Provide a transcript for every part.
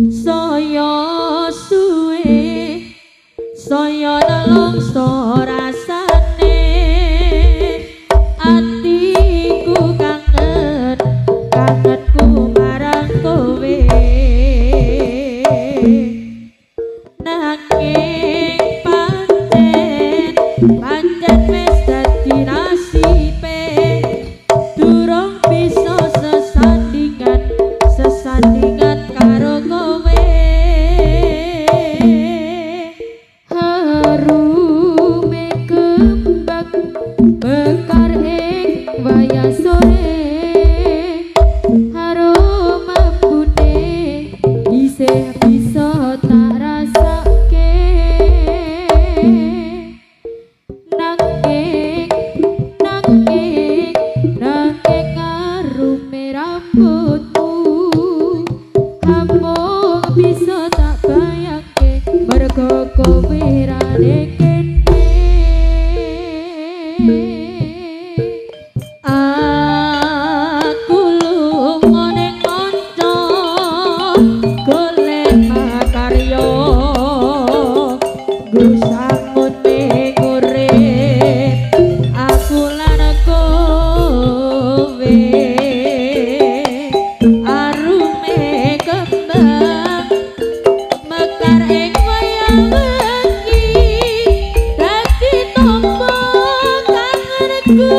Saya suwe saya nelongso rasane atiku kangen kangenku marang kowe nanging pancen pancen wis dadi nasibe durung bisa sesandingan karo kowe harume kembang mekar ing wayah sore aroma bune isih bisa tak rasake nanging arume rambutmu amung bisa tak bayangke mergo kowe ra kene aku lunga ning kanca golek makarya gusangun ning urip aku lan kowe arume kembang mekar ing wayah wengi dadi tombo kangenku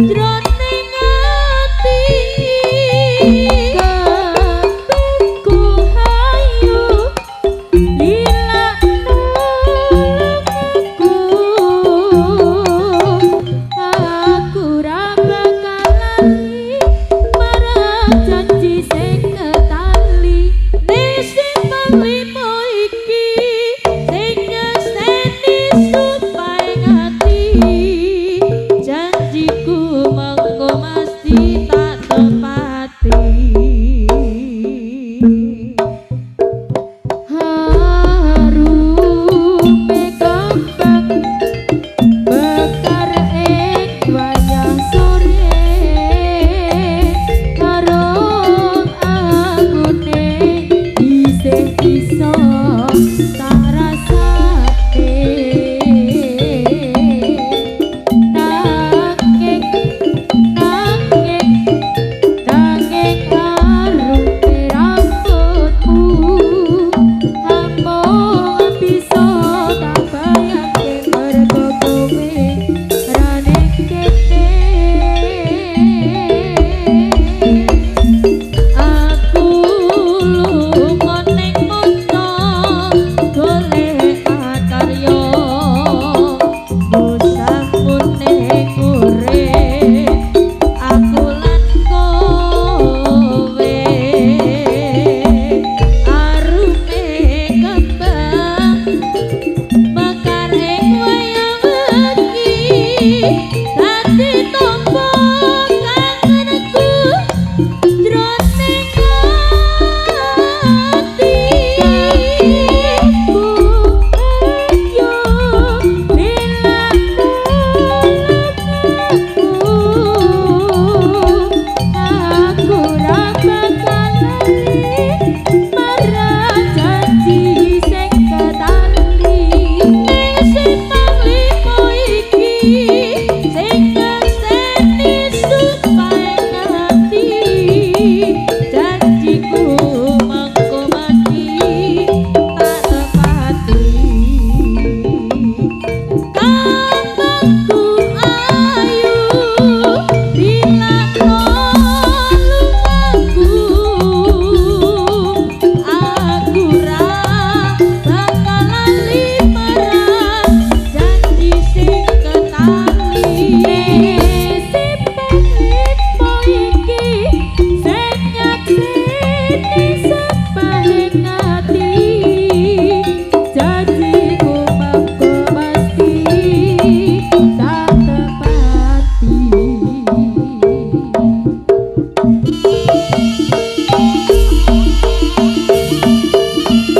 jroning ati kabehku hayu lila nulungku aku ra bakal lali marang janji sing ketali nisimpan limo iki sing ngeseni supaya ngati janjiku mengko mesti tak tepati harume kembang mekar ing wayah sore harum angune isih bisa tak rasake nanging arume rambutmu amung bisa tak bayangke mergo kowe ra kene aku lunga ning kanca golek karya musamun ning urip aku lan kowe arume kembang mekar ing wayah wengi